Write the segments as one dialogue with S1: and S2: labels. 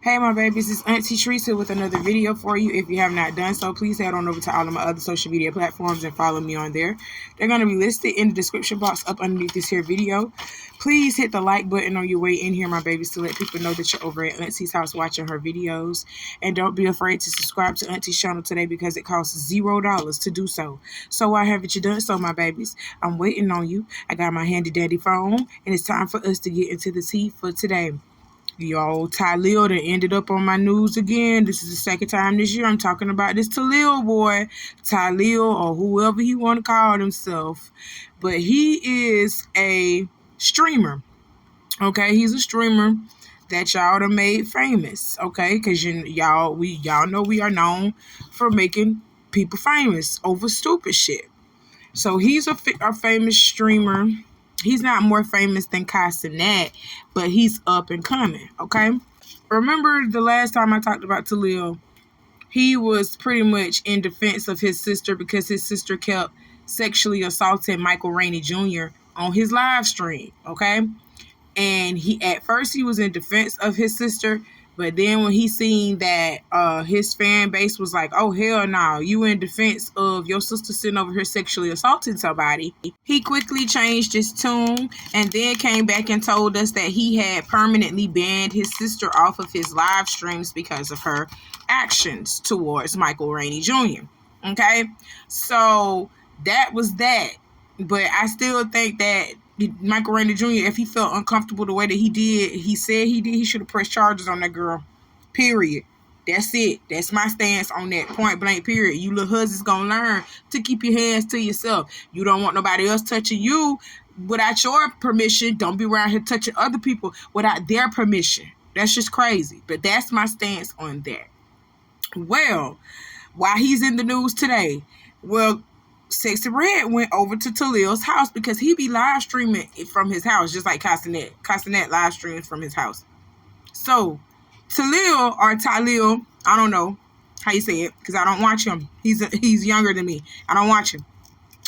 S1: Hey my babies, it's Auntie Trice with another video for you. If you have not done so, please head on over to all of my other social media platforms and follow me on there. They're going to be listed in the description box up underneath this here video. Please hit the like button on your way in here, my babies, to let people know that you're over at Auntie's house watching her videos. And don't be afraid to subscribe to Auntie's channel today because it costs $0 to do so. So why haven't you done so, my babies? I'm waiting on you. I got my handy dandy phone, and it's time for us to get into the tea for today. Yo, Tylil that ended up on my news again. This is the second time this year I'm talking about this Tylil boy. Tylil, or whoever he want to call himself. But he is a streamer. Okay, he's a streamer that y'all done made famous. Okay, because y'all know we are known for making people famous over stupid shit. So he's a famous streamer. He's not more famous than Snubbed, but he's up and coming, okay? Remember the last time I talked about Tylil, he was pretty much in defense of his sister because his sister kept sexually assaulting Michael Rainey Jr. on his live stream, okay? And at first he was in defense of his sister, but then when he seen that his fan base was like, oh, hell no, you in defense of your sister sitting over here sexually assaulting somebody, he quickly changed his tune and then came back and told us that he had permanently banned his sister off of his live streams because of her actions towards Michael Rainey Jr. Okay? So that was that. But I still think that Michael Rainey Jr., if he felt uncomfortable the way that he said he should have pressed charges on that girl. Period. That's it. That's my stance on that, point blank, period. You little husbands gonna learn to keep your hands to yourself. You don't want nobody else touching you without your permission. Don't be around here touching other people without their permission. That's just crazy. But that's my stance on that. Well, why he's in the news today? Well, Sexyy Red went over to Tylil's house because he be live streaming from his house, just like Snubbed. Snubbed live streams from his house. So, Tylil, I don't know how you say it because I don't watch him. He's younger than me. I don't watch him.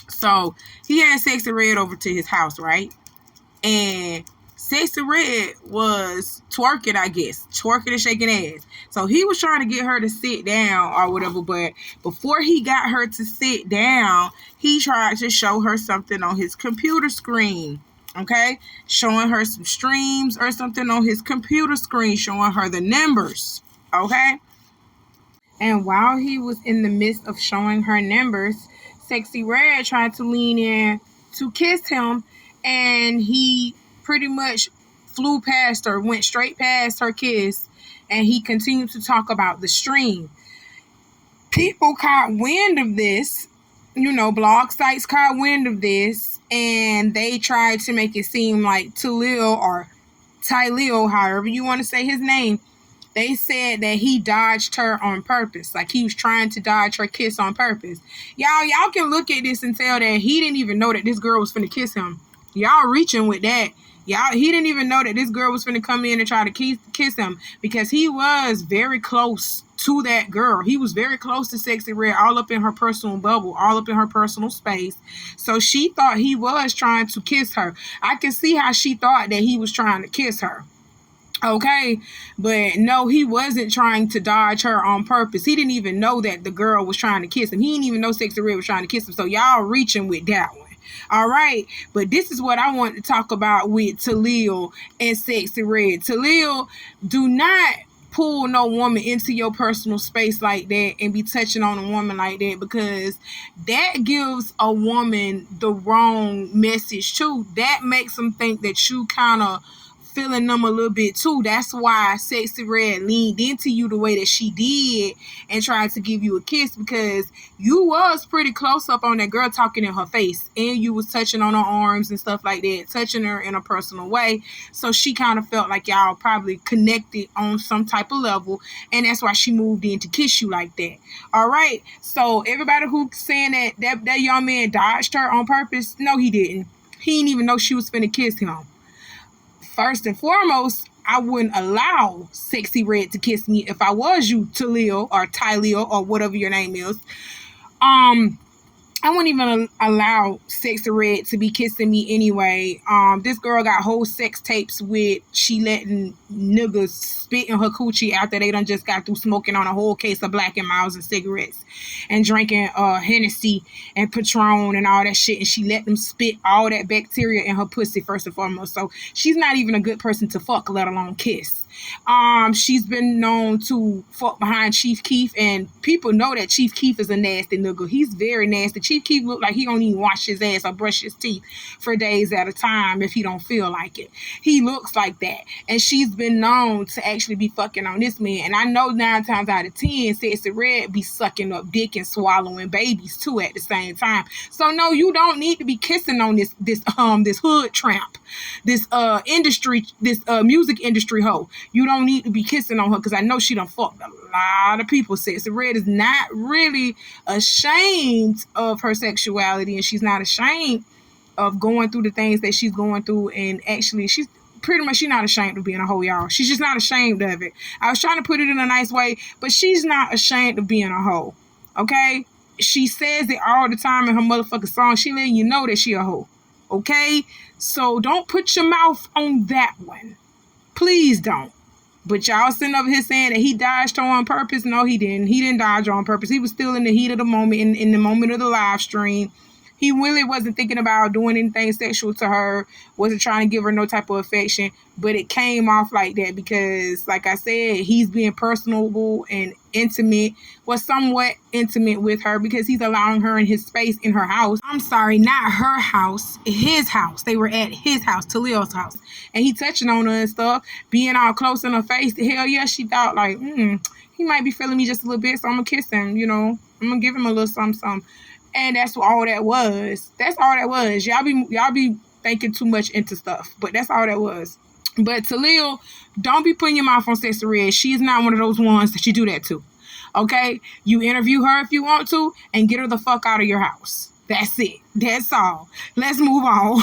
S1: So, he had Sexyy Red over to his house, right? And Sexyy Red was twerking, I guess. Twerking and shaking ass. So he was trying to get her to sit down or whatever. But before he got her to sit down, he tried to show her something on his computer screen. Okay? Showing her some streams or something on his computer screen. Showing her the numbers. Okay? And while he was in the midst of showing her numbers, Sexyy Red tried to lean in to kiss him. And he pretty much flew past her, went straight past her kiss, and he continued to talk about the stream. People caught wind of this, blog sites caught wind of this, and they tried to make it seem like Tylil, or Tylil, however you want to say his name, they said that he dodged her on purpose, like he was trying to dodge her kiss on purpose. Y'all can look at this and tell that he didn't even know that this girl was finna kiss him. Y'all reaching with that. He didn't even know that this girl was finna come in and try to kiss him because he was very close to that girl. He was very close to Sexyy Red, all up in her personal bubble, all up in her personal space. So she thought he was trying to kiss her. I can see how she thought that he was trying to kiss her. Okay, but no, he wasn't trying to dodge her on purpose. He didn't even know that the girl was trying to kiss him. He didn't even know Sexyy Red was trying to kiss him. So y'all reaching with that one. All right, but this is what I want to talk about with Tylil and Sexyy Red. Tylil, do not pull no woman into your personal space like that and be touching on a woman like that, because that gives a woman the wrong message too. That makes them think that you kind of feeling them a little bit too. That's why Sexyy Red leaned into you the way that she did and tried to give you a kiss, because you was pretty close up on that girl, talking in her face, and you was touching on her arms and stuff like that, touching her in a personal way. So she kind of felt like y'all probably connected on some type of level, and that's why she moved in to kiss you like that. All right, so everybody who's saying that young man dodged her on purpose, no, he didn't. He didn't even know she was finna kiss him. First and foremost, I wouldn't allow Sexyy Red to kiss me if I was you, Tylil, or whatever your name is. I wouldn't even allow Sexyy Red to be kissing me anyway. This girl got whole sex tapes with she letting niggas spit in her coochie after they done just got through smoking on a whole case of Black and Milds and cigarettes and drinking Hennessy and Patron and all that shit. And she let them spit all that bacteria in her pussy first and foremost. So she's not even a good person to fuck, let alone kiss. She's been known to fuck behind Chief Keef, and people know that Chief Keef is a nasty nigga. He's very nasty. Chief Keef look like he don't even wash his ass or brush his teeth for days at a time if he don't feel like it. He looks like that. And she's been known to actually be fucking on this man. And I know 9 times out of 10, Sexyy Red be sucking up dick and swallowing babies too at the same time. So no, you don't need to be kissing on this hood tramp, this music industry hoe. You don't need to be kissing on her because I know she done fucked a lot of people. Sexyy Red is not really ashamed of her sexuality, and she's not ashamed of going through the things that she's going through. And actually, she's not ashamed of being a hoe, y'all. She's just not ashamed of it. I was trying to put it in a nice way, but she's not ashamed of being a hoe. Okay? She says it all the time in her motherfucking song. She letting you know that she a hoe. Okay? So don't put your mouth on that one. Please don't. But y'all sitting over here saying that he dodged her on purpose. No, he didn't. He didn't dodge her on purpose. He was still in the heat of the moment, in the moment of the live stream. He really wasn't thinking about doing anything sexual to her, wasn't trying to give her no type of affection, but it came off like that because, like I said, he's being personable and intimate, was somewhat intimate with her because he's allowing her in his space in her house. I'm sorry, not her house, his house. They were at his house, Tylil's house. And he touching on her and stuff, being all close in her face. Hell yeah, she thought like, he might be feeling me just a little bit, so I'm going to kiss him, you know. I'm going to give him a little something. And that's all that was. That's all that was. Y'all be thinking too much into stuff, but that's all that was. But Tylil, don't be putting your mouth on Sexyy Red. She's not one of those ones that you do that to. Okay? You interview her if you want to and get her the fuck out of your house. That's it. That's all. Let's move on.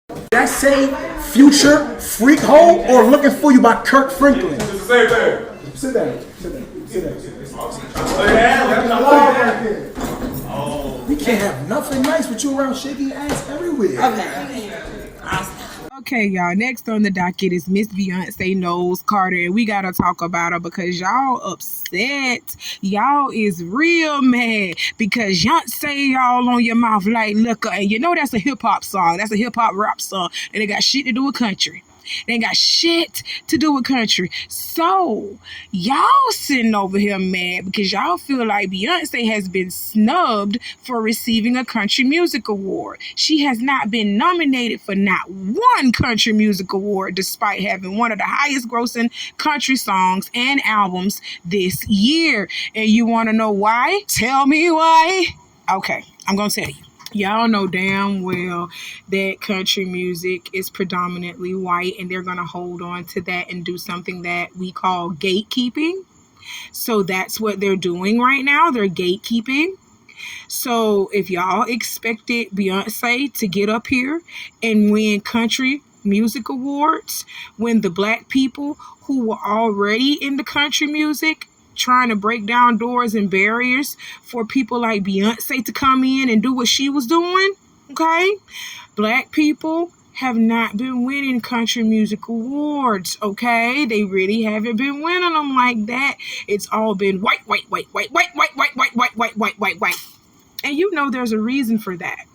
S2: Did I say Future, Freak Hole, or Looking For You by Kirk Franklin?
S3: It's the same thing.
S2: Sit down. We can't have nothing nice with you around shaking your ass everywhere.
S1: Okay, y'all. Next on the docket is Miss Beyonce Knowles Carter, and we gotta talk about her because y'all upset. Y'all is real mad because Beyonce y'all on your mouth like liquor, and you know that's a hip hop song. That's a hip hop rap song, and it got shit to do with country. They ain't got shit to do with country. So, y'all sitting over here mad because y'all feel like Beyonce has been snubbed for receiving a country music award. She has not been nominated for not one country music award despite having one of the highest grossing country songs and albums this year. And you want to know why? Tell me why. Okay, I'm going to tell you. Y'all know damn well that country music is predominantly white, and they're going to hold on to that and do something that we call gatekeeping. So that's what they're doing right now. They're gatekeeping. So if y'all expected Beyonce to get up here and win country music awards when the black people who were already in the country music trying to break down doors and barriers for people like Beyonce to come in and do what she was doing, okay? Black people have not been winning country music awards, okay? They really haven't been winning them like that. It's all been white. And you know there's a reason for that.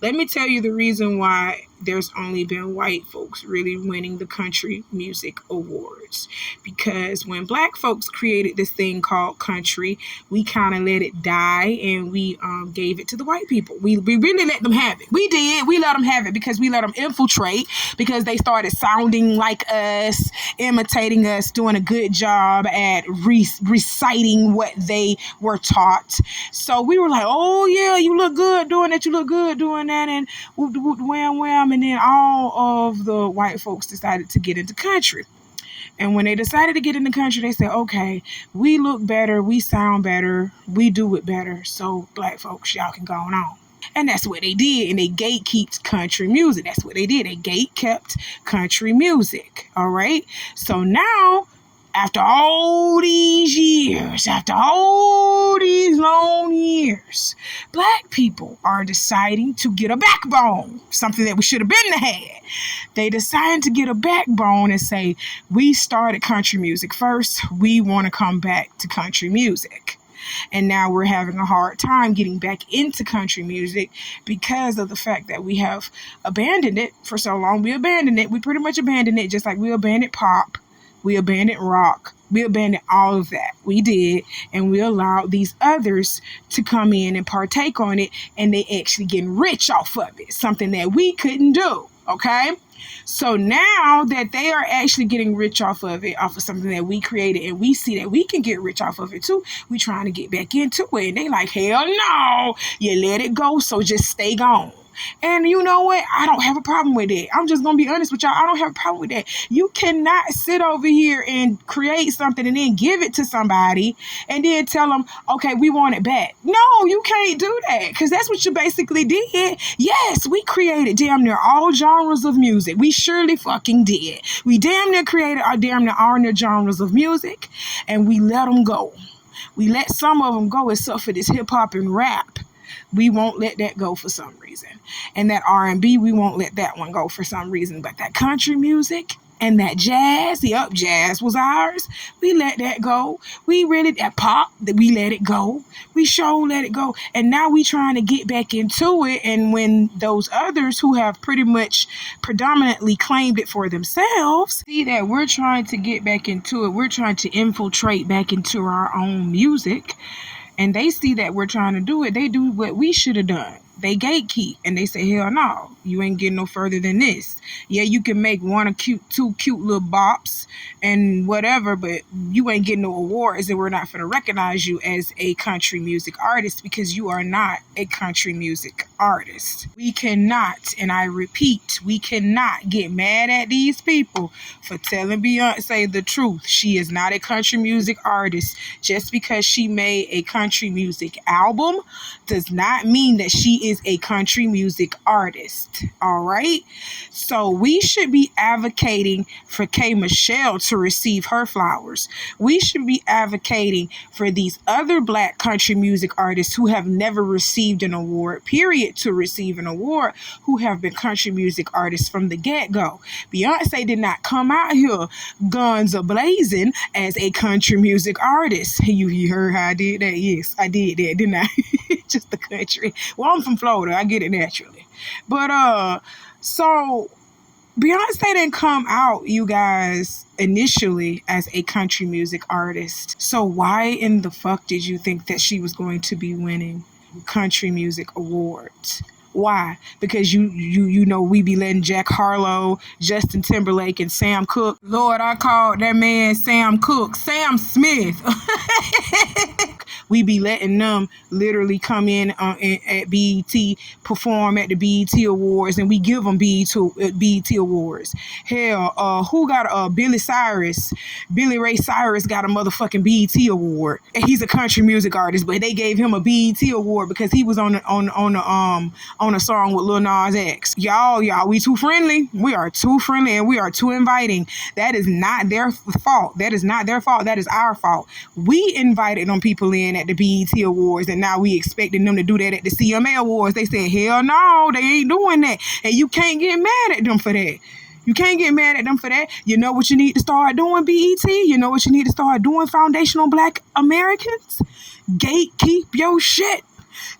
S1: Let me tell you the reason why there's only been white folks really winning the country music awards. Because when black folks created this thing called country, we kind of let it die and we gave it to the white people. We really let them have it. We did. We let them have it because we let them infiltrate, because they started sounding like us, imitating us, doing a good job at reciting what they were taught. So we were like, oh yeah, you look good doing that, you look good doing that, and whoop, whoop, wham, wham. And then all of the white folks decided to get into country. And when they decided to get into country, they said, okay, we look better, we sound better, we do it better, so black folks, y'all can go on. And that's what they did, and they gatekept country music. That's what they did. They gatekept country music, all right? So now, After all these years, after all these long years, black people are deciding to get a backbone, something that we should have been had. They decided to get a backbone and say, we started country music first. We want to come back to country music. And now we're having a hard time getting back into country music because of the fact that we have abandoned it for so long. We abandoned it. We pretty much abandoned it, just like we abandoned pop. We abandoned rock. We abandoned all of that. We did. And we allowed these others to come in and partake on it. And they actually getting rich off of it. Something that we couldn't do. Okay? So now that they are actually getting rich off of it, off of something that we created, and we see that we can get rich off of it too, we trying to get back into it. And they like, hell no, you let it go, so just stay gone. And you know what? I don't have a problem with it. I'm just going to be honest with y'all. I don't have a problem with that. You cannot sit over here and create something and then give it to somebody and then tell them, okay, we want it back. No, you can't do that, because that's what you basically did. Yes, we created damn near all genres of music. We surely fucking did. We damn near created our damn near all their genres of music, and we let them go. We let some of them go, except for this hip hop and rap. We won't let that go for some reason. And that R&B, we won't let that one go for some reason. But that country music and that jazz, jazz was ours. We let that go. That pop, we let it go. We sure let it go. And now we trying to get back into it. And when those others who have pretty much predominantly claimed it for themselves see that we're trying to get back into it, we're trying to infiltrate back into our own music, and they see that we're trying to do it, they do what we should have done. They gatekeep, and they say, hell no, you ain't getting no further than this. Yeah, you can make two cute little bops and whatever, but you ain't getting no awards, and we're not going to recognize you as a country music artist, because you are not a country music artist. We cannot, and I repeat, we cannot get mad at these people for telling Beyonce the truth. She is not a country music artist. Just because she made a country music album does not mean that she is a country music artist. All right? So we should be advocating for K. Michelle to receive her flowers. We should be advocating for these other black country music artists who have never received an award, period, to receive an award, who have been country music artists from the get-go. Beyonce did not come out here guns a-blazing as a country music artist. You heard how I did that? Yes, I did that, didn't I? Just the country. Well, I'm from Florida. I get it naturally. But, so Beyonce didn't come out, you guys, initially as a country music artist. So why in the fuck did you think that she was going to be winning country music awards? Why? Because you know we be letting Jack Harlow, Justin Timberlake, and Sam Cooke. Lord, I called that man Sam Cooke, Sam Smith. We be letting them literally come in at BET, perform at the BET Awards, and we give them BET Awards. Hell, who got Billy Ray Cyrus got a motherfucking BET Award, and he's a country music artist, but they gave him a BET Award because he was on a song with Lil Nas X. Y'all, we too friendly. We are too friendly, and we are too inviting. That is not their fault. That is not their fault. That is our fault. We invited them people in at the BET Awards, and now we expecting them to do that at the CMA Awards. They said, hell no, they ain't doing that. And you can't get mad at them for that. You can't get mad at them for that. You know what you need to start doing, BET? You know what you need to start doing, foundational black Americans? Gatekeep your shit.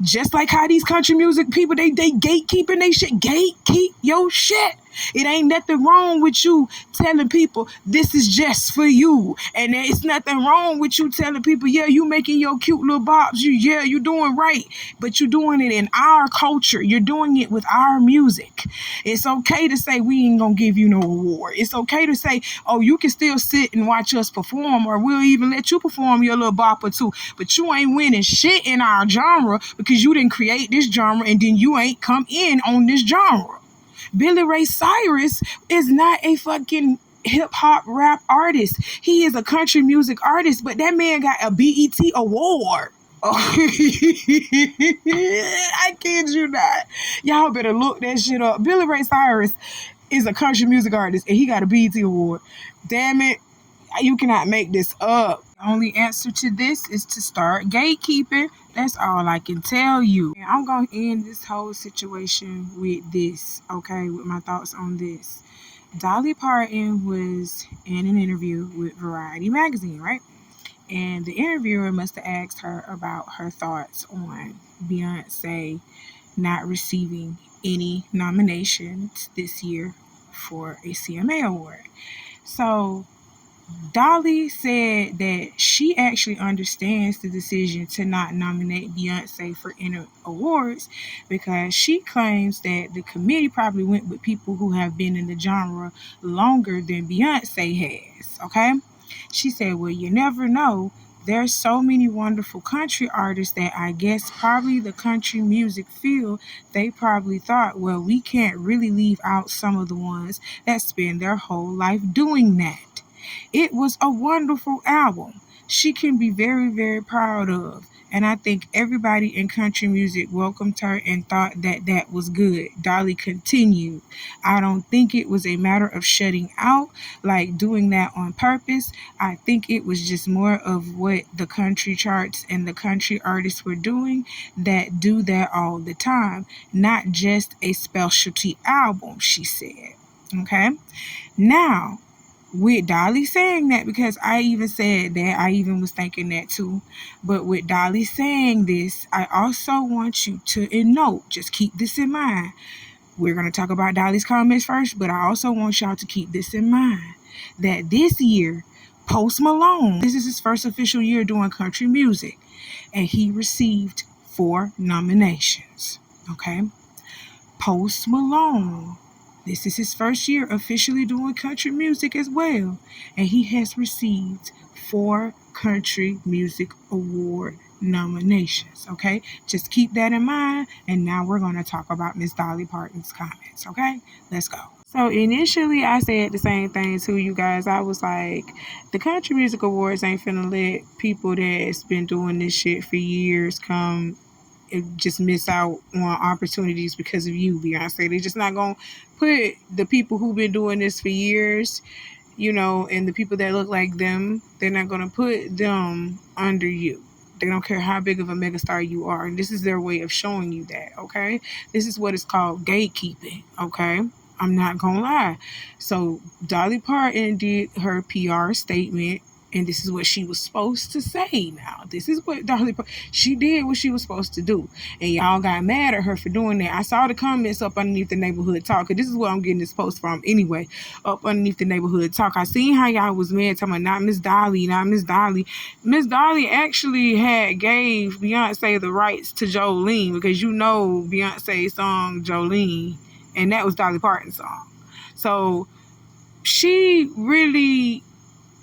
S1: Just like how these country music people, they gatekeeping they shit. Gatekeep your shit. It ain't nothing wrong with you telling people this is just for you. And it's nothing wrong with you telling people, yeah, you making your cute little bops. You doing right. But you're doing it in our culture. You're doing it with our music. It's okay to say we ain't gonna give you no award. It's okay to say, oh, you can still sit and watch us perform, or we'll even let you perform your little bop or two. But you ain't winning shit in our genre because you didn't create this genre and then you ain't come in on this genre. Billy Ray Cyrus is not a fucking hip-hop rap artist. He is a country music artist, but that man got a BET award. Oh. I kid you not. Y'all better look that shit up. Billy Ray Cyrus is a country music artist, and he got a BET award. Damn it. You cannot make this up. The only answer to this is to start gatekeeping. That's all I can tell you. And I'm going to end this whole situation with this, okay, with my thoughts on this. Dolly Parton was in an interview with Variety magazine, right? And the interviewer must have asked her about her thoughts on Beyonce not receiving any nominations this year for a CMA award. So Dolly said that she actually understands the decision to not nominate Beyonce for any awards because she claims that the committee probably went with people who have been in the genre longer than Beyonce has, okay? She said, well, you never know. There's so many wonderful country artists that I guess probably the country music field, they probably thought, well, we can't really leave out some of the ones that spend their whole life doing that. It was a wonderful album. She can be very, very proud of. And I think everybody in country music welcomed her and thought that that was good. Dolly continued. I don't think it was a matter of shutting out, like doing that on purpose. I think it was just more of what the country charts and the country artists were doing that do that all the time, not just a specialty album, she said. Okay? Now, with Dolly saying that, because I even said that, I even was thinking that too, but with Dolly saying this, I also want you to note, just keep this in mind. We're going to talk about Dolly's comments first, but I also want y'all to keep this in mind, that this year, Post Malone, this is his first official year doing country music, and he received 4 nominations, okay? Post Malone, this is his first year officially doing country music as well. And he has received 4 Country Music Award nominations, okay? Just keep that in mind. And now we're going to talk about Miss Dolly Parton's comments, okay? Let's go. So initially I said the same thing to you guys. I was like, the Country Music Awards ain't finna let people that's been doing this shit for years come and just miss out on opportunities because of you, Beyonce. They're just not going to put the people who've been doing this for years, you know, and the people that look like them, they're not going to put them under you. They don't care how big of a megastar you are. And this is their way of showing you that, okay? This is what is called gatekeeping, okay? I'm not going to lie. So Dolly Parton did her PR statement, and this is what she was supposed to say now. This is what Dolly Parton, she did what she was supposed to do. And y'all got mad at her for doing that. I saw the comments up underneath the neighborhood talk, because this is where I'm getting this post from anyway, up underneath the neighborhood talk. I seen how y'all was mad, talking about not Miss Dolly, not Miss Dolly. Miss Dolly actually had gave Beyonce the rights to Jolene, because you know Beyonce's song Jolene, and that was Dolly Parton's song. So she really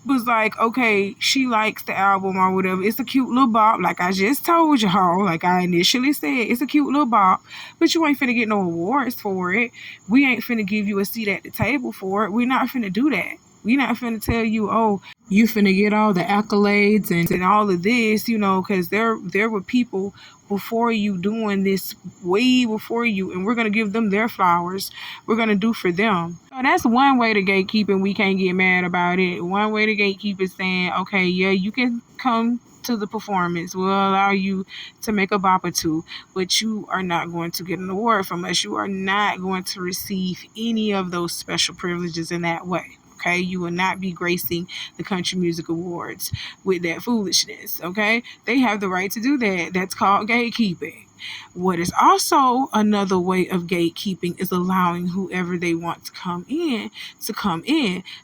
S1: was like, okay, she likes the album or whatever. It's a cute little bop, like I just told y'all, like I initially said, it's a cute little bop, but you ain't finna get no awards for it. We ain't finna give you a seat at the table for it. We're not finna do that. We're not finna tell you, oh, you finna get all the accolades and all of this, you know, because there were people before you doing this, way before you, and we're going to give them their flowers. We're going to do for them. So that's one way to gatekeep, and we can't get mad about it. One way to gatekeep is saying, okay, yeah, you can come to the performance. We'll allow you to make a bop or two, but you are not going to get an award from us. You are not going to receive any of those special privileges in that way. Okay, you will not be gracing the Country Music Awards with that foolishness. Okay, they have the right to do that. That's called gatekeeping. What is also another way of gatekeeping is allowing whoever they want to come in,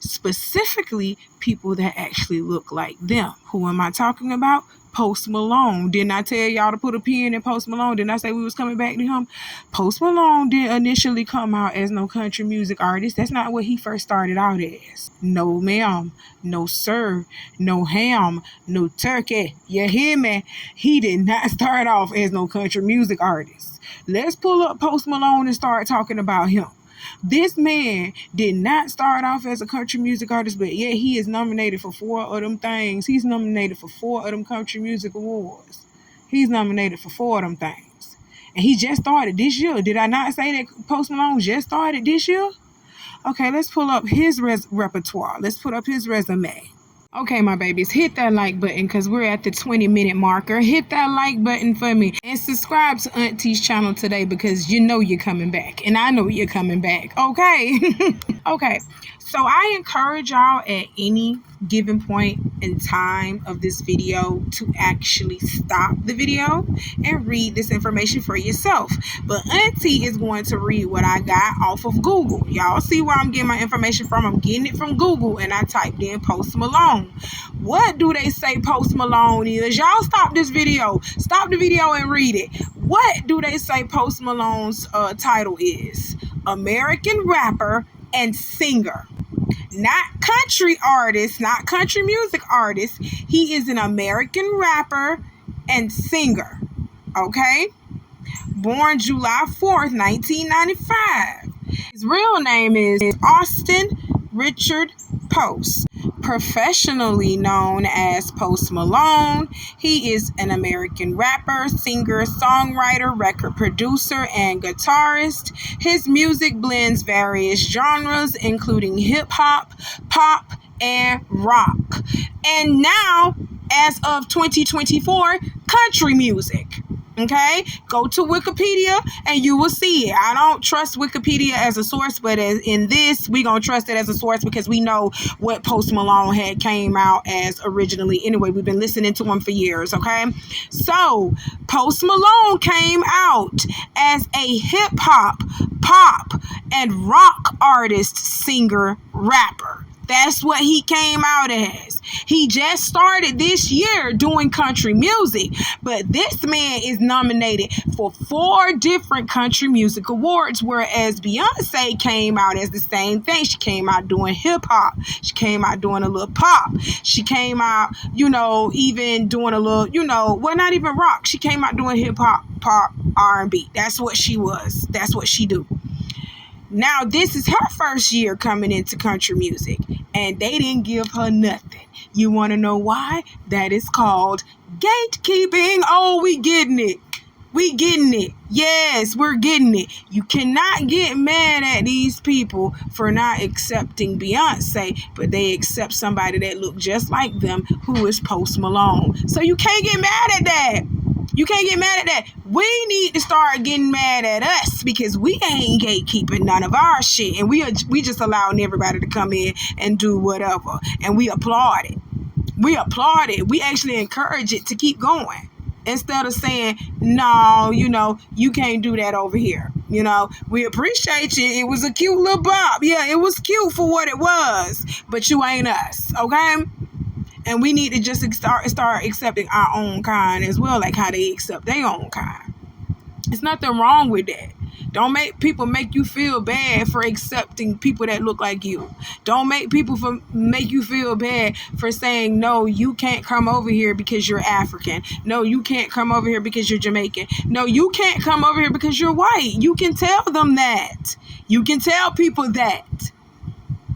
S1: specifically people that actually look like them. Who am I talking about? Post Malone. Didn't I tell y'all to put a pin in Post Malone? Didn't I say we was coming back to him? Post Malone didn't initially come out as no country music artist. That's not what he first started out as. No ma'am, no sir, no ham, no turkey. You hear me? He did not start off as no country music artist. Let's pull up Post Malone and start talking about him. This man did not start off as a country music artist, but yeah, he is nominated for 4 of them things. He's nominated for 4 of them country music awards. He's nominated for 4 of them things. And he just started this year. Did I not say that Post Malone just started this year? Okay, let's pull up his repertoire. Let's put up his resume. Okay, my babies, hit that like button because we're at the 20-minute marker. Hit that like button for me and subscribe to Auntie's channel today because you know you're coming back and I know you're coming back. Okay. Okay. So I encourage y'all at any given point in time of this video to actually stop the video and read this information for yourself. But Auntie is going to read what I got off of Google. Y'all see where I'm getting my information from? I'm getting it from Google, and I typed in Post Malone. What do they say Post Malone is? Y'all stop this video. Stop the video and read it. What do they say Post Malone's title is? American rapper and singer. Not country artist, not country music artist. He is an American rapper and singer. Okay? Born July 4th, 1995. His real name is Austin Richard Post, professionally known as Post Malone. He is an American rapper, singer, songwriter, record producer, and guitarist. His music blends various genres, including hip-hop, pop, and rock. And now, as of 2024, country music. Okay, go to Wikipedia and you will see it. I don't trust Wikipedia as a source, but in this, we're going to trust it as a source because we know what Post Malone had came out as originally. Anyway, we've been listening to him for years, okay? So, Post Malone came out as a hip-hop, pop, and rock artist, singer, rapper. That's what he came out as. He just started this year doing country music, but this man is nominated for 4 different country music awards, whereas Beyonce came out as the same thing. She came out doing hip hop. She came out doing a little pop. She came out, even doing a little, well, not even rock. She came out doing hip hop, pop, R&B. That's what she was. That's what she do. Now, this is her first year coming into country music, and they didn't give her nothing. You want to know why? That is called gatekeeping. Oh, we getting it. We getting it. Yes, we're getting it. You cannot get mad at these people for not accepting Beyonce, but they accept somebody that look just like them, who is Post Malone. So you can't get mad at that. You can't get mad at that. We need to start getting mad at us because we ain't gatekeeping none of our shit. And we just allowing everybody to come in and do whatever. And we applaud it. We applaud it. We actually encourage it to keep going. Instead of saying, no, you can't do that over here. We appreciate you. It was a cute little bop. Yeah, it was cute for what it was. But you ain't us, okay? And we need to just start accepting our own kind as well, like how they accept their own kind. There's nothing wrong with that. Don't make people make you feel bad for accepting people that look like you. Don't make people make you feel bad for saying, no, you can't come over here because you're African. No, you can't come over here because you're Jamaican. No, you can't come over here because you're white. You can tell them that. You can tell people that.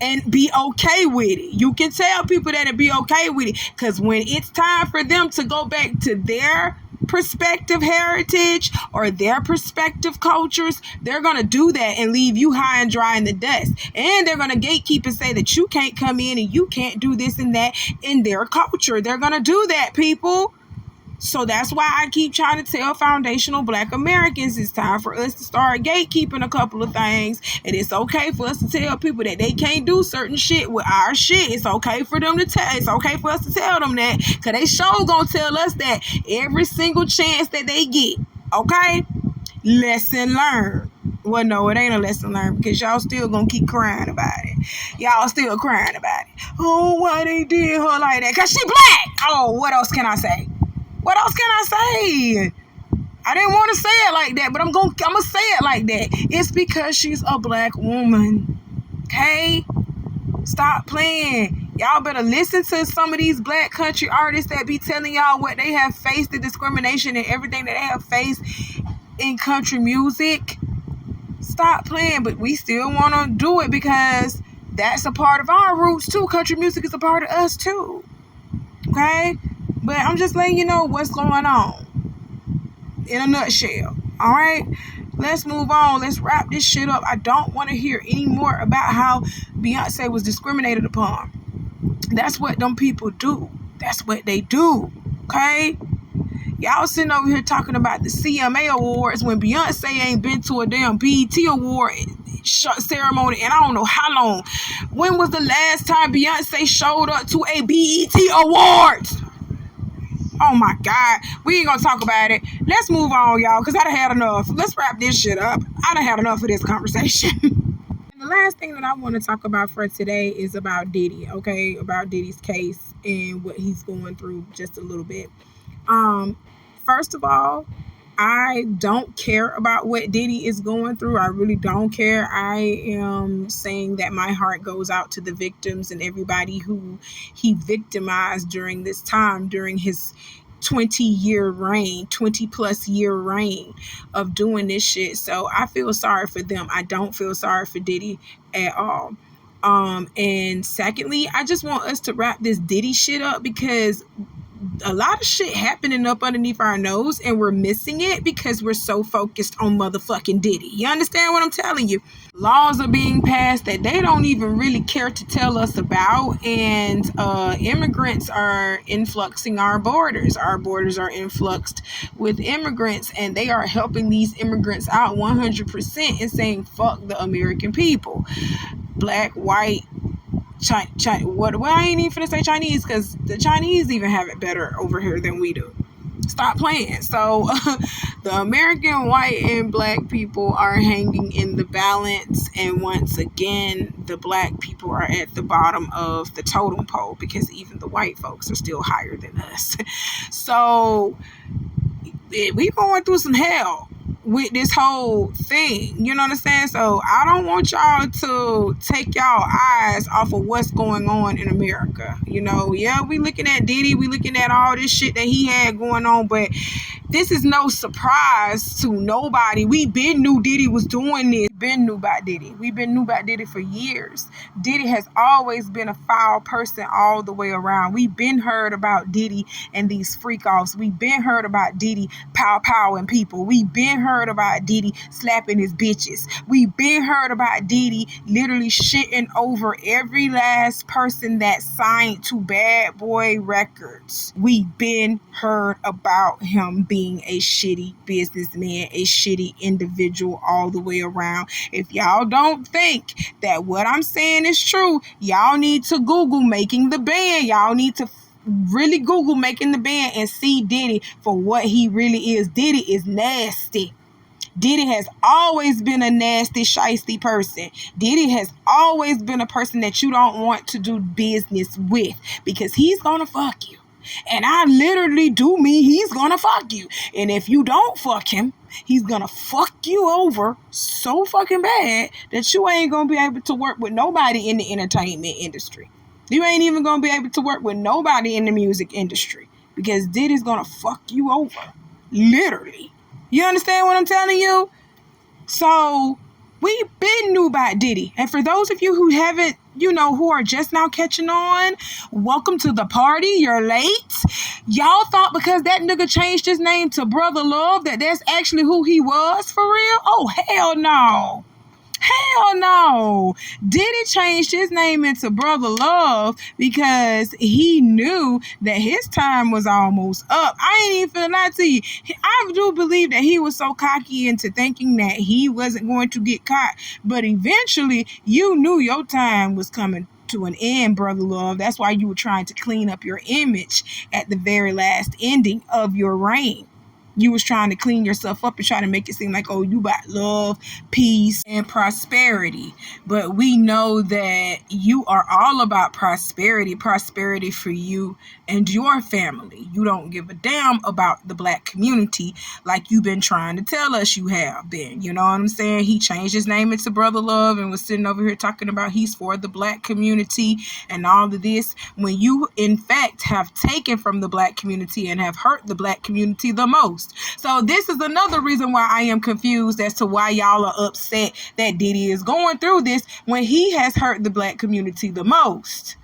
S1: And be okay with it. You can tell people that and be okay with it. Because when it's time for them to go back to their perspective heritage or their perspective cultures, they're going to do that and leave you high and dry in the dust. And they're going to gatekeep and say that you can't come in and you can't do this and that in their culture. They're going to do that, people. So that's why I keep trying to tell foundational Black Americans it's time for us to start gatekeeping a couple of things. And it's okay for us to tell people that they can't do certain shit with our shit. It's okay for them to tell. It's okay for us to tell them that. Because they sure gonna tell us that every single chance that they get. Okay? Lesson learned. Well, no, it ain't a lesson learned because y'all still gonna keep crying about it. Y'all still crying about it. Oh, why they did her like that? Because she black. Oh, what else can I say? What else can I say? I didn't want to say it like that, but I'm gonna say it like that. It's because she's a Black woman. Okay? Stop playing. Y'all better listen to some of these Black country artists that be telling y'all what they have faced, the discrimination and everything that they have faced in country music. Stop playing, but we still want to do it because that's a part of our roots too. Country music is a part of us too. Okay? But I'm just letting you know what's going on in a nutshell. All right? Let's move on. Let's wrap this shit up. I don't want to hear any more about how Beyonce was discriminated upon. That's what them people do. That's what they do. Okay? Y'all sitting over here talking about the CMA awards when Beyonce ain't been to a damn BET award ceremony and I don't know how long. When was the last time Beyonce showed up to a BET awards? Oh my God. We ain't gonna talk about it. Let's move on, y'all, because I done had enough. Let's wrap this shit up. I done had enough of this conversation. The last thing that I want to talk about for today is about Diddy, okay? About Diddy's case and what he's going through just a little bit. First of all, I don't care about what Diddy is going through. I really don't care. I am saying that my heart goes out to the victims and everybody who he victimized during this time, during his 20 plus year reign of doing this shit. So I feel sorry for them. I don't feel sorry for Diddy at all. And secondly, I just want us to wrap this Diddy shit up because a lot of shit happening up underneath our nose and we're missing it because we're so focused on motherfucking Diddy. You understand what I'm telling you? Laws are being passed that they don't even really care to tell us about, and immigrants are influxing our borders. Our borders are influxed with immigrants, and they are helping these immigrants out 100% and saying fuck the American people. Black, white, Well, I ain't even finna say Chinese because the Chinese even have it better over here than we do. Stop playing. So the American white and black people are hanging in the balance, and once again the black people are at the bottom of the totem pole because even the white folks are still higher than us. So we going through some hell with this whole thing, you know what I'm saying? So I don't want y'all to take y'all eyes off of what's going on in America. You know, yeah, we looking at Diddy, we looking at all this shit that he had going on, but this is no surprise to nobody. We been knew Diddy was doing this. Been knew about Diddy. We've been knew about Diddy for years. Diddy has always been a foul person all the way around. We've been heard about Diddy and these freak offs. We've been heard about Diddy powing people. We've been heard about Diddy slapping his bitches. We've been heard about Diddy literally shitting over every last person that signed to Bad Boy Records. We've been heard about him being a shitty businessman, a shitty individual all the way around. If y'all don't think that what I'm saying is true, y'all need to Google Making the Band. Y'all need to really Google Making the Band and see Diddy for what he really is. Diddy is nasty. Diddy has always been a nasty, shiesty person. Diddy has always been a person that you don't want to do business with because he's gonna fuck you. And I literally do mean he's gonna fuck you. And if you don't fuck him, he's gonna fuck you over so fucking bad that you ain't gonna be able to work with nobody in the entertainment industry. You ain't even gonna be able to work with nobody in the music industry because Diddy's gonna fuck you over. Literally. You understand what I'm telling you? So we've been knew about Diddy. And for those of you who haven't, who are just now catching on, welcome to the party. You're late. Y'all thought because that nigga changed his name to Brother Love that that's actually who he was for real? Oh, hell no. Hell no. Diddy changed his name into Brother Love because he knew that his time was almost up. I ain't even finna lie to you. I do believe that he was so cocky into thinking that he wasn't going to get caught. But eventually, you knew your time was coming to an end, Brother Love. That's why you were trying to clean up your image at the very last ending of your reign. You was trying to clean yourself up and try to make it seem like, oh, you got love, peace, and prosperity. But we know that you are all about prosperity for you and your family. You don't give a damn about the black community like you've been trying to tell us you have been. You know what I'm saying? He changed his name into Brother Love and was sitting over here talking about he's for the black community and all of this, when you, in fact, have taken from the black community and have hurt the black community the most. So this is another reason why I am confused as to why y'all are upset that Diddy is going through this when he has hurt the black community the most.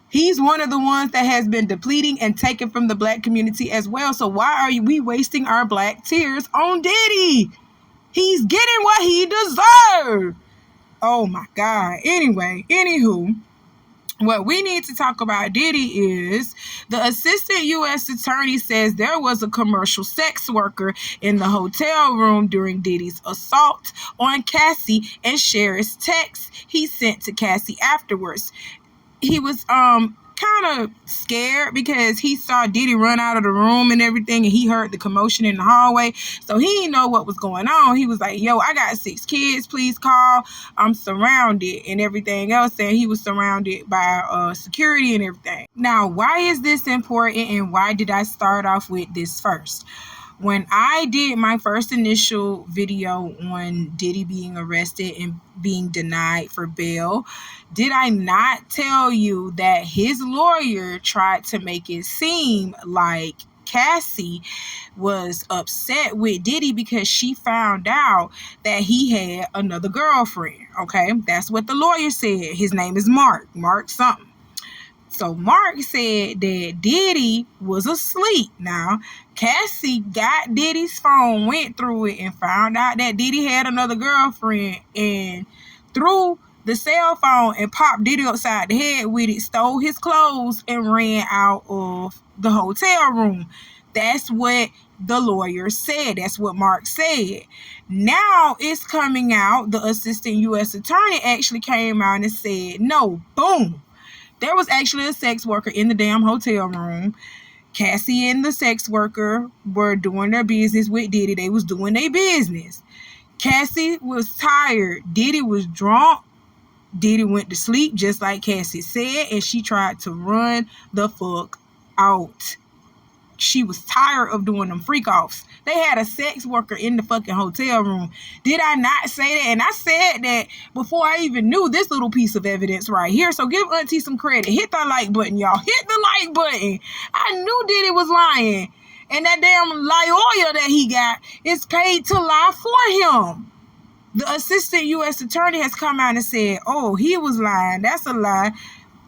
S1: He's one of the ones that has been depleting and taken from the black community as well. So why are we wasting our black tears on Diddy? He's getting what he deserved. Oh my God. Anyway, anywho, What we need to talk about Diddy is the assistant U.S. attorney says there was a commercial sex worker in the hotel room during Diddy's assault on Cassie and shares texts he sent to Cassie afterwards. He was kind of scared because he saw Diddy run out of the room and everything, and he heard the commotion in the hallway, so he didn't know what was going on. He was like, yo, I got 6 kids, please call, I'm surrounded, and everything else, and he was surrounded by security and everything. Now, why is this important, and why did I start off with this first? When I did my first initial video on Diddy being arrested and being denied for bail, did I not tell you that his lawyer tried to make it seem like Cassie was upset with Diddy because she found out that he had another girlfriend? Okay, that's what the lawyer said. His name is Mark something. So Mark said that Diddy was asleep. Now, Cassie got Diddy's phone, went through it, and found out that Diddy had another girlfriend, and threw the cell phone and popped Diddy upside the head with it, stole his clothes, and ran out of the hotel room. That's what the lawyer said. That's what Mark said. Now it's coming out, the assistant U.S. attorney actually came out and said, no, boom. There was actually a sex worker in the damn hotel room. Cassie and the sex worker were doing their business with Diddy. They was doing their business. Cassie was tired. Diddy was drunk. Diddy went to sleep, just like Cassie said, and she tried to run the fuck out. She was tired of doing them freak offs. They had a sex worker in the fucking hotel room. Did I not say that? And I said that before I even knew this little piece of evidence right here. So give Auntie some credit. Hit that like button, y'all. Hit the like button. I knew Diddy was lying. And that damn lawyer that he got is paid to lie for him. The assistant U.S. attorney has come out and said, oh, he was lying. That's a lie.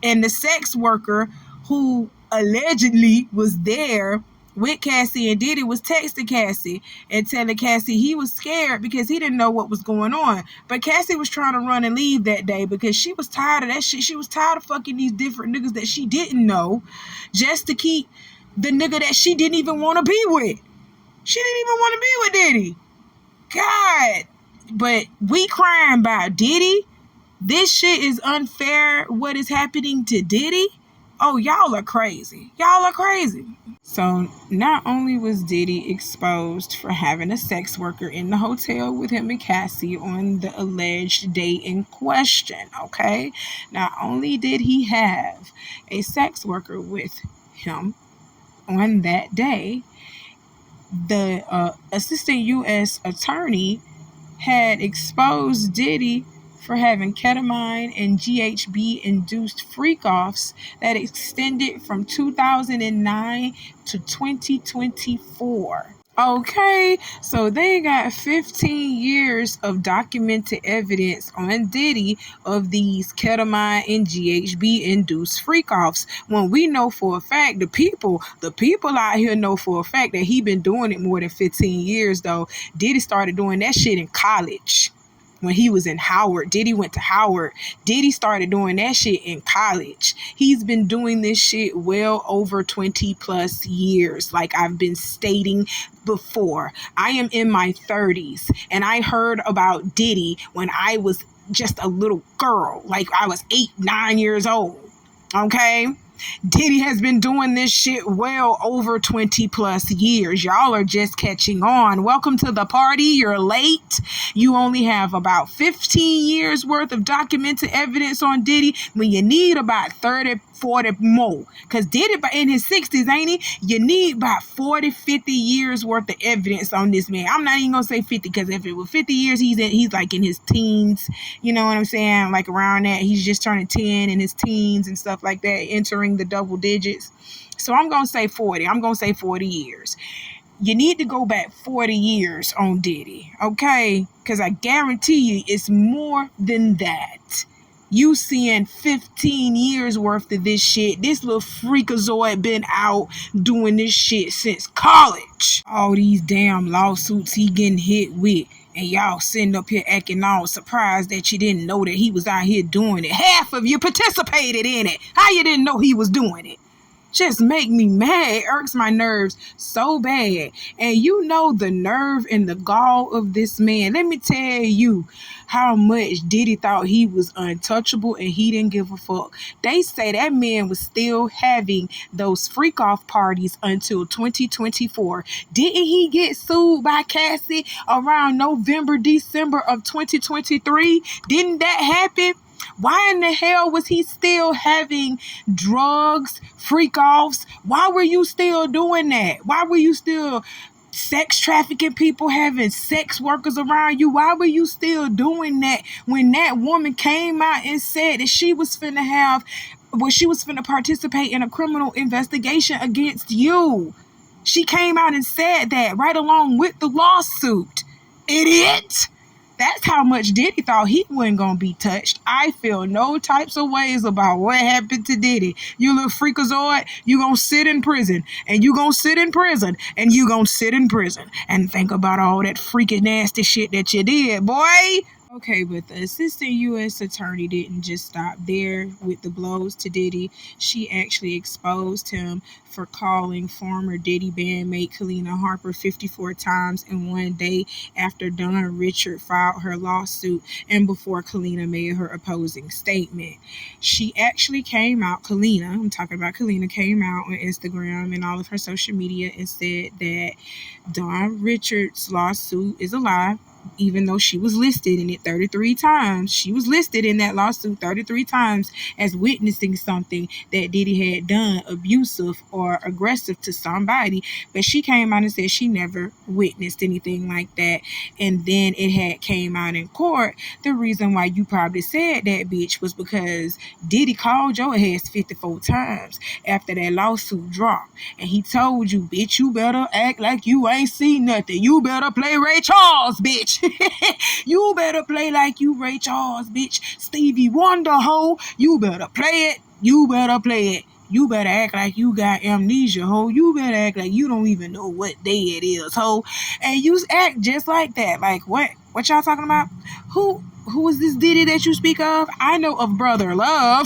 S1: And the sex worker who allegedly was there with Cassie and Diddy was texting Cassie and telling Cassie he was scared because he didn't know what was going on. But Cassie was trying to run and leave that day because she was tired of that shit. She was tired of fucking these different niggas that she didn't know just to keep the nigga that she didn't even want to be with. She didn't even want to be with Diddy. God. But we crying about Diddy. This shit is unfair. What is happening to Diddy? Oh, y'all are crazy. Y'all are crazy. So not only was Diddy exposed for having a sex worker in the hotel with him and Cassie on the alleged date in question, okay? Not only did he have a sex worker with him on that day, the assistant U.S. attorney had exposed Diddy for having ketamine and GHB-induced freak-offs that extended from 2009 to 2024. Okay, so they got 15 years of documented evidence on Diddy of these ketamine and GHB-induced freak-offs, when we know for a fact, the people out here know for a fact that he been doing it more than 15 years, though. Diddy started doing that shit in college. When he was in Howard, Diddy went to Howard. Diddy started doing that shit in college. He's been doing this shit well over 20 plus years, like I've been stating before. I am in my 30s, and I heard about Diddy when I was just a little girl, like I was 8, 9 years old. Okay? Diddy has been doing this shit well over 20 plus years. Y'all are just catching on. Welcome to the party. You're late. You only have about 15 years worth of documented evidence on Diddy when you need about 30, 40 more. Because Diddy in his 60s, ain't he? You need about 40, 50 years worth of evidence on this man. I'm not even going to say 50, because if it was 50 years, he's like in his teens. You know what I'm saying? Like around that. He's just turning 10 in his teens and stuff like that, entering the double digits. So I'm going to say 40. I'm going to say 40 years. You need to go back 40 years on Diddy, okay? Because I guarantee you it's more than that. You seeing 15 years worth of this shit. This little freakazoid been out doing this shit since college. All these damn lawsuits he getting hit with. And y'all sitting up here acting all surprised that you didn't know that he was out here doing it. Half of you participated in it. How you didn't know he was doing it? Just make me mad. It irks my nerves so bad. And you know the nerve and the gall of this man. Let me tell you how much Diddy thought he was untouchable and he didn't give a fuck. They say that man was still having those freak off parties until 2024. Didn't he get sued by Cassie around November, December of 2023? Didn't that happen? Why in the hell was he still having drugs, freak offs? Why were you still doing that? Why were you still sex trafficking people, having sex workers around you? Why were you still doing that when that woman came out and said that she was finna participate in a criminal investigation against you? She came out and said that right along with the lawsuit. Idiot! That's how much Diddy thought he wasn't going to be touched. I feel no types of ways about what happened to Diddy. You little freakazoid, you going to sit in prison, and you going to sit in prison, and you going to sit in prison. And think about all that freaking nasty shit that you did, boy. Okay, but the assistant U.S. attorney didn't just stop there with the blows to Diddy. She actually exposed him for calling former Diddy bandmate Kalina Harper 54 times in one day after Donna Richard filed her lawsuit and before Kalina made her opposing statement. She actually came out, I'm talking about Kalina, came out on Instagram and all of her social media and said that Donna Richard's lawsuit is a lie. Even though she was listed in it 33 times, she was listed in that lawsuit 33 times as witnessing something that Diddy had done abusive or aggressive to somebody. But she came out and said she never witnessed anything like that. And then it had came out in court. The reason why you probably said that, bitch, was because Diddy called your ass 54 times after that lawsuit dropped. And he told you, bitch, you better act like you ain't seen nothing. You better play Ray Charles, bitch. You better play like you Ray Charles, bitch. Stevie Wonder, ho. You better play it. You better play it. You better act like you got amnesia, ho. You better act like you don't even know what day it is, ho. And you act just like that. Like, what? What y'all talking about? Who is this Diddy that you speak of? I know of Brother Love.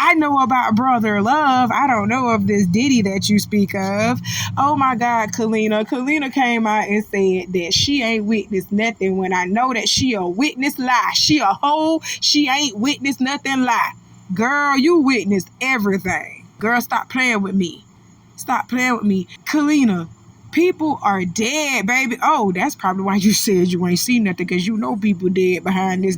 S1: I know about Brother Love. I don't know of this Diddy that you speak of. Oh my God, Kalina. Kalina came out and said that she ain't witnessed nothing when I know that she a witness lie. She a hoe. She ain't witnessed nothing lie. Girl, you witnessed everything. Girl, stop playing with me. Stop playing with me. Kalina, people are dead, baby. Oh, that's probably why you said you ain't seen nothing, because you know people dead behind this.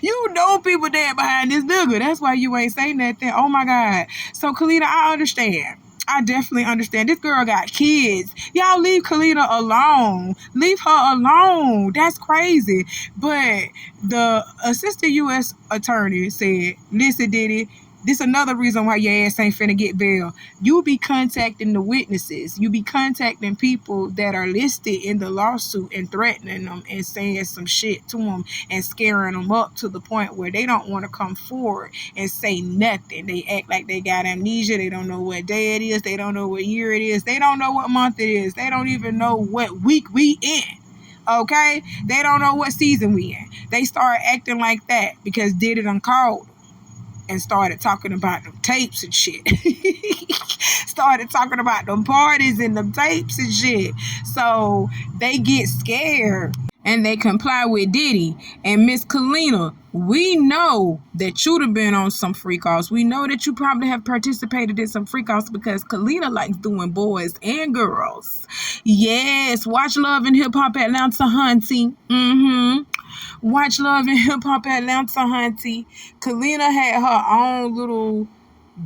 S1: You know people dead behind this nigga. That's why you ain't say nothing. Oh my God. So Kalina, I understand. I definitely understand. This girl got kids. Y'all leave Kalina alone. Leave her alone. That's crazy. But the assistant U.S. attorney said, listen, Diddy, this another reason why your ass ain't finna get bail. You be contacting the witnesses. You be contacting people that are listed in the lawsuit and threatening them and saying some shit to them and scaring them up to the point where they don't want to come forward and say nothing. They act like they got amnesia. They don't know what day it is. They don't know what year it is. They don't know what month it is. They don't even know what week we in. Okay? They don't know what season we in. They start acting like that because Diddy done called and started talking about them tapes and shit. Started talking about them parties and them tapes and shit. So they get scared and they comply with Diddy. And Miss Kalina, we know that you'd have been on some freak offs. We know that you probably have participated in some freak offs because Kalina likes doing boys and girls. Yes, watch Love and Hip Hop Atlanta, Auntie. Watch Love and Hip Hop Atlanta, Auntie. Kalina had her own little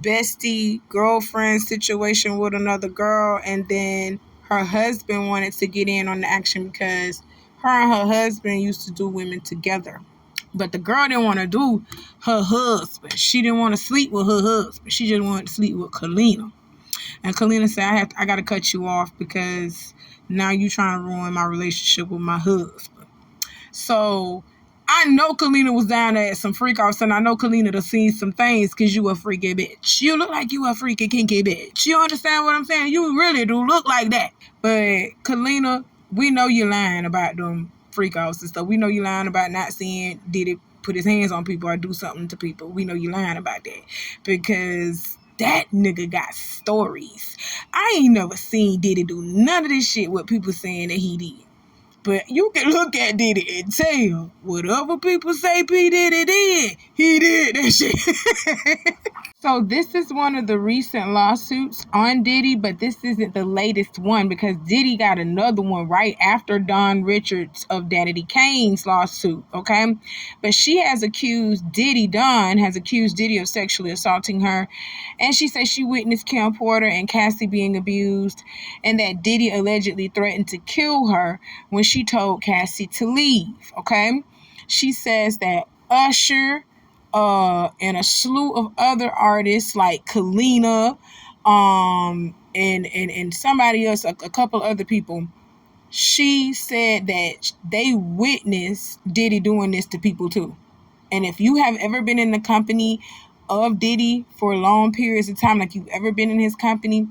S1: bestie girlfriend situation with another girl, and then her husband wanted to get in on the action because her and her husband used to do women together. But the girl didn't want to do her husband. She didn't want to sleep with her husband. She just wanted to sleep with Kalina. And Kalina said, I got to cut you off because now you trying to ruin my relationship with my husband. So I know Kalina was down there at some freak offs, and I know Kalina done seen some things because you a freaky bitch. You look like you a freaky kinky bitch. You understand what I'm saying? You really do look like that. But Kalina, we know you're lying about them freak offs and stuff. We know you're lying about not seeing Diddy put his hands on people or do something to people. We know you're lying about that because that nigga got stories. I ain't never seen Diddy do none of this shit what people saying that he did. But you can look at Diddy and tell whatever people say P. Diddy did, he did that shit. So this is one of the recent lawsuits on Diddy, but this isn't the latest one because Diddy got another one right after Dawn Richards of Danity Kane's lawsuit, okay? But she has accused Diddy, Dawn has accused Diddy of sexually assaulting her, and she says she witnessed Kim Porter and Cassie being abused, and that Diddy allegedly threatened to kill her when she told Cassie to leave, okay? She says that Usher, and a slew of other artists like Kalina, and somebody else, a couple other people. She said that they witnessed Diddy doing this to people too. And if you have ever been in the company of Diddy for long periods of time, like you've ever been in his company,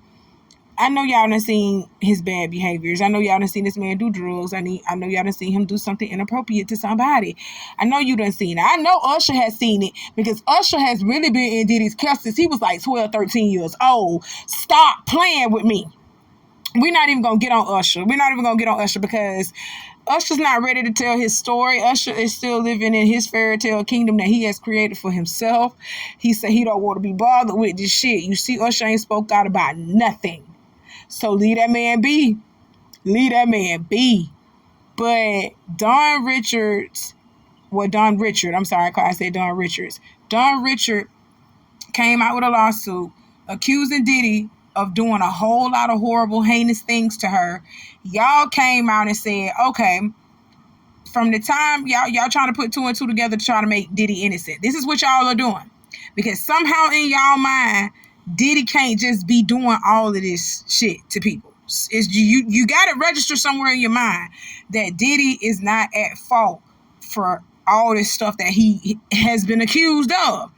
S1: I know y'all done seen his bad behaviors. I know y'all done seen this man do drugs. I know y'all done seen him do something inappropriate to somebody. I know you done seen it. I know Usher has seen it because Usher has really been in Diddy's care since he was like 12, 13 years old. Stop playing with me. We're not even going to get on Usher. We're not even going to get on Usher because Usher's not ready to tell his story. Usher is still living in his fairy tale kingdom that he has created for himself. He said he don't want to be bothered with this shit. You see, Usher ain't spoke out about nothing. So leave that man be. Leave that man be. But Dawn Richard, I'm sorry, I said Dawn Richards. Dawn Richard came out with a lawsuit accusing Diddy of doing a whole lot of horrible, heinous things to her. Y'all came out and said, okay, from the time y'all trying to put two and two together to try to make Diddy innocent. This is what y'all are doing. Because somehow in y'all mind, Diddy can't just be doing all of this shit to people. You got to register somewhere in your mind that Diddy is not at fault for all this stuff that he has been accused of.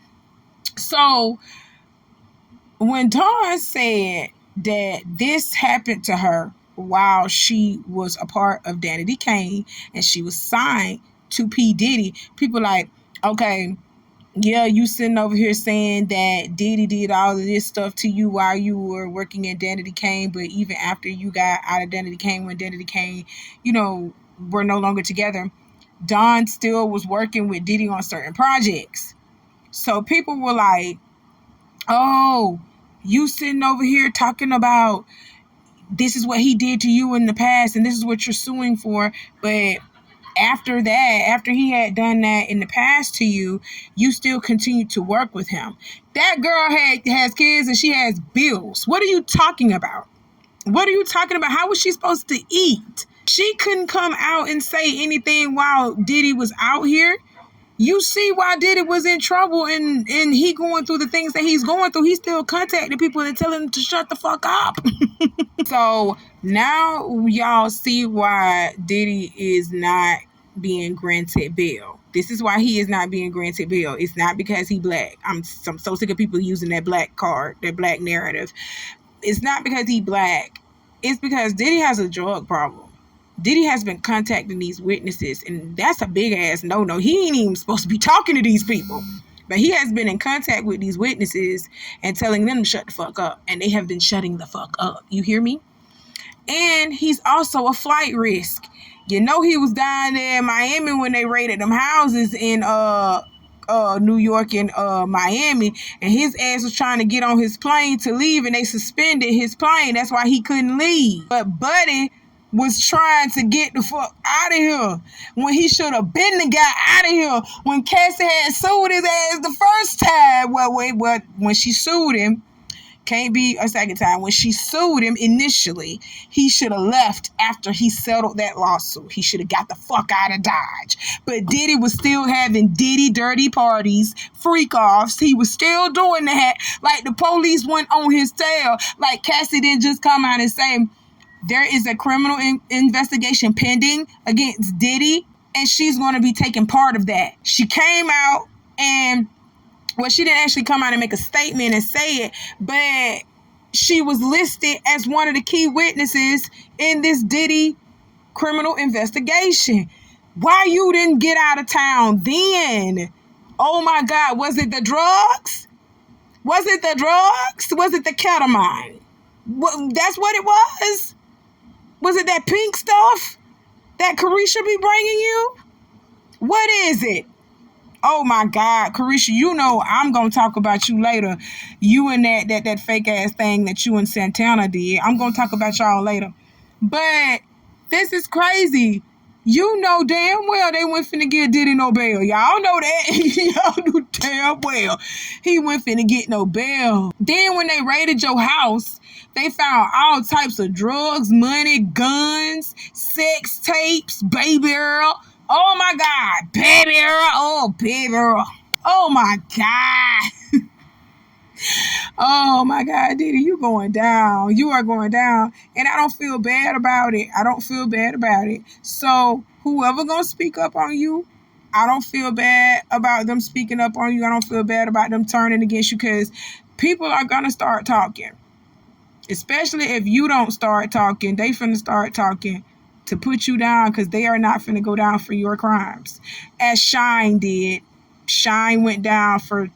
S1: So when Dawn said that this happened to her while she was a part of Danity Kane and she was signed to P. Diddy, people like, okay, yeah, you sitting over here saying that Diddy did all of this stuff to you while you were working in Danity Kane, but even after you got out of Danity Kane, when Danity Kane, were no longer together, Dawn still was working with Diddy on certain projects. So people were like, oh, you sitting over here talking about this is what he did to you in the past and this is what you're suing for, but after that, after he had done that in the past to you, you still continued to work with him. That girl has kids and she has bills. What are you talking about? What are you talking about? How was she supposed to eat? She couldn't come out and say anything while Diddy was out here. You see why Diddy was in trouble and he going through the things that he's going through. He still contacting people and telling them to shut the fuck up. So now y'all see why Diddy is not being granted bail. This is why he is not being granted bail. It's not because he black. I'm so sick of people using that black card, that black narrative. It's not because he black. It's because Diddy has a drug problem. Diddy has been contacting these witnesses, and that's a big ass no. He ain't even supposed to be talking to these people. But he has been in contact with these witnesses and telling them to shut the fuck up. And they have been shutting the fuck up. You hear me? And he's also a flight risk. You know he was down there in Miami when they raided them houses in New York and Miami, and his ass was trying to get on his plane to leave, and they suspended his plane. That's why he couldn't leave. But Buddy was trying to get the fuck out of here when he should have been the guy out of here. When Cassie had sued his ass the first time, when she sued him, can't be a second time. When she sued him initially, he should have left after he settled that lawsuit. He should have got the fuck out of Dodge. But Diddy was still having Diddy dirty parties, freak offs. He was still doing that. Like the police went on his tail. Like Cassie didn't just come out and say, there is a criminal investigation pending against Diddy, and she's going to be taking part of that. She came out and, well, she didn't actually come out and make a statement and say it, but she was listed as one of the key witnesses in this Diddy criminal investigation. Why you didn't get out of town then? Oh my God, was it the drugs? Was it the drugs? Was it the ketamine? That's what it was? Was it that pink stuff that Carisha be bringing you? What is it? Oh my God, Carisha, you know I'm going to talk about you later. You and that fake ass thing that you and Santana did. I'm going to talk about y'all later. But this is crazy. You know damn well they went finna get Diddy no bail. Y'all know that. Y'all knew damn well he went finna get no bail. Then when they raided your house, they found all types of drugs, money, guns, sex tapes, baby Earl. Oh my God, baby Earl. Oh, baby Earl. Oh my God. Oh my God, Diddy, you going down. You are going down. And I don't feel bad about it. I don't feel bad about it. So whoever gonna speak up on you, I don't feel bad about them speaking up on you. I don't feel bad about them turning against you, because people are gonna start talking. Especially if you don't start talking, they finna start talking to put you down, because they are not finna go down for your crimes. As Shine did. Shine went down for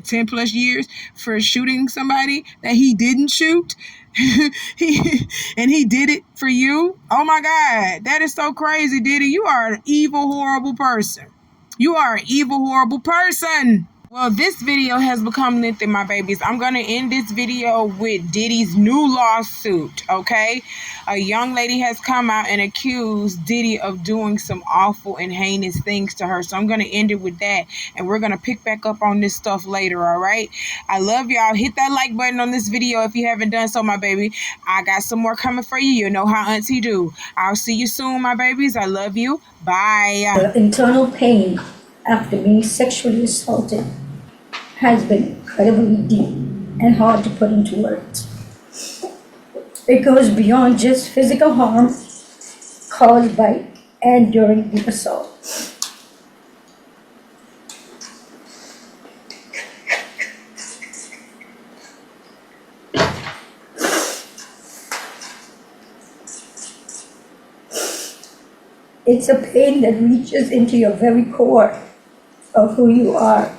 S1: 10 plus years for shooting somebody that he didn't shoot. he did it for you. Oh my God, that is so crazy, Diddy. You are an evil, horrible person. You are an evil, horrible person. Well, this video has become lengthy, my babies. I'm going to end this video with Diddy's new lawsuit, okay? A young lady has come out and accused Diddy of doing some awful and heinous things to her. So I'm going to end it with that, and we're going to pick back up on this stuff later, all right? I love y'all. Hit that like button on this video if you haven't done so, my baby. I got some more coming for you. You know how Auntie do. I'll see you soon, my babies. I love you. Bye.
S3: The internal pain after being sexually assaulted has been incredibly deep and hard to put into words. It goes beyond just physical harm caused by and during the assault. It's a pain that reaches into your very core of who you are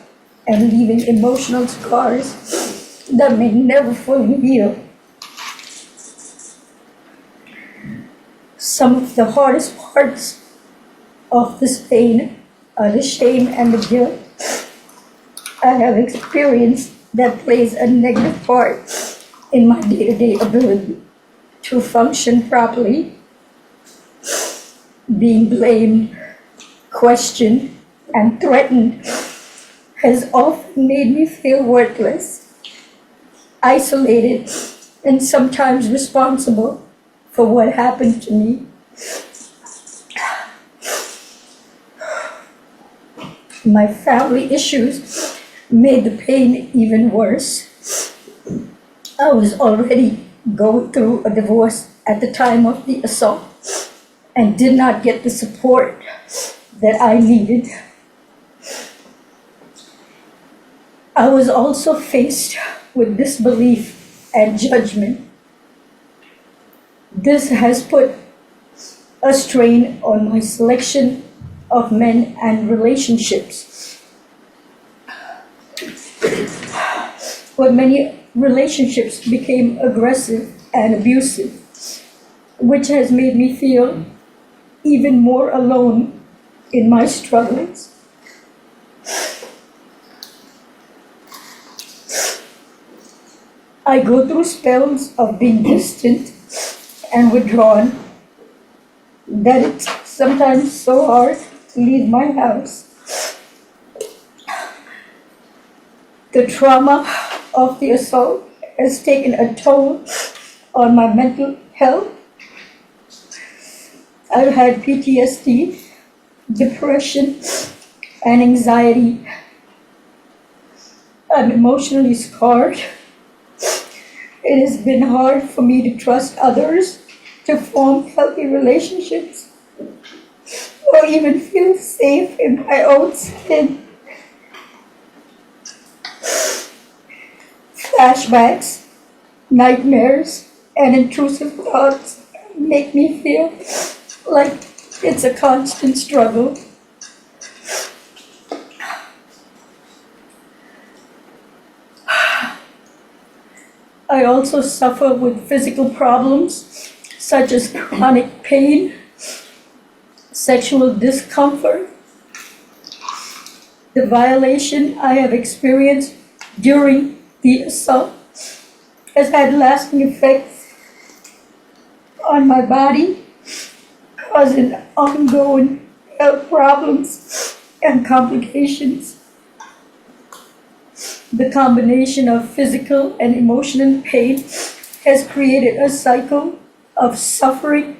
S3: and leaving emotional scars that may never fully heal. Some of the hardest parts of this pain are the shame and the guilt I have experienced that plays a negative part in my day-to-day ability to function properly. Being blamed, questioned, and threatened has often made me feel worthless, isolated, and sometimes responsible for what happened to me. My family issues made the pain even worse. I was already going through a divorce at the time of the assault and did not get the support that I needed. I was also faced with disbelief and judgment. This has put a strain on my selection of men and relationships. But many relationships became aggressive and abusive, which has made me feel even more alone in my struggles. I go through spells of being distant and withdrawn that it's sometimes so hard to leave my house. The trauma of the assault has taken a toll on my mental health. I've had PTSD, depression, and anxiety. I'm emotionally scarred. It has been hard for me to trust others, to form healthy relationships, or even feel safe in my own skin. Flashbacks, nightmares, and intrusive thoughts make me feel like it's a constant struggle. I also suffer with physical problems such as chronic pain, sexual discomfort. The violation I have experienced during the assault has had lasting effects on my body, causing ongoing health problems and complications. The combination of physical and emotional pain has created a cycle of suffering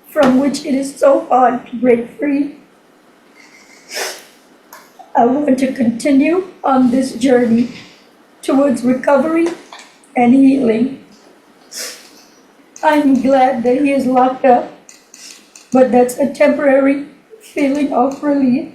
S3: from which it is so hard to break free. I want to continue on this journey towards recovery and healing. I'm glad that he is locked up, but that's a temporary feeling of relief.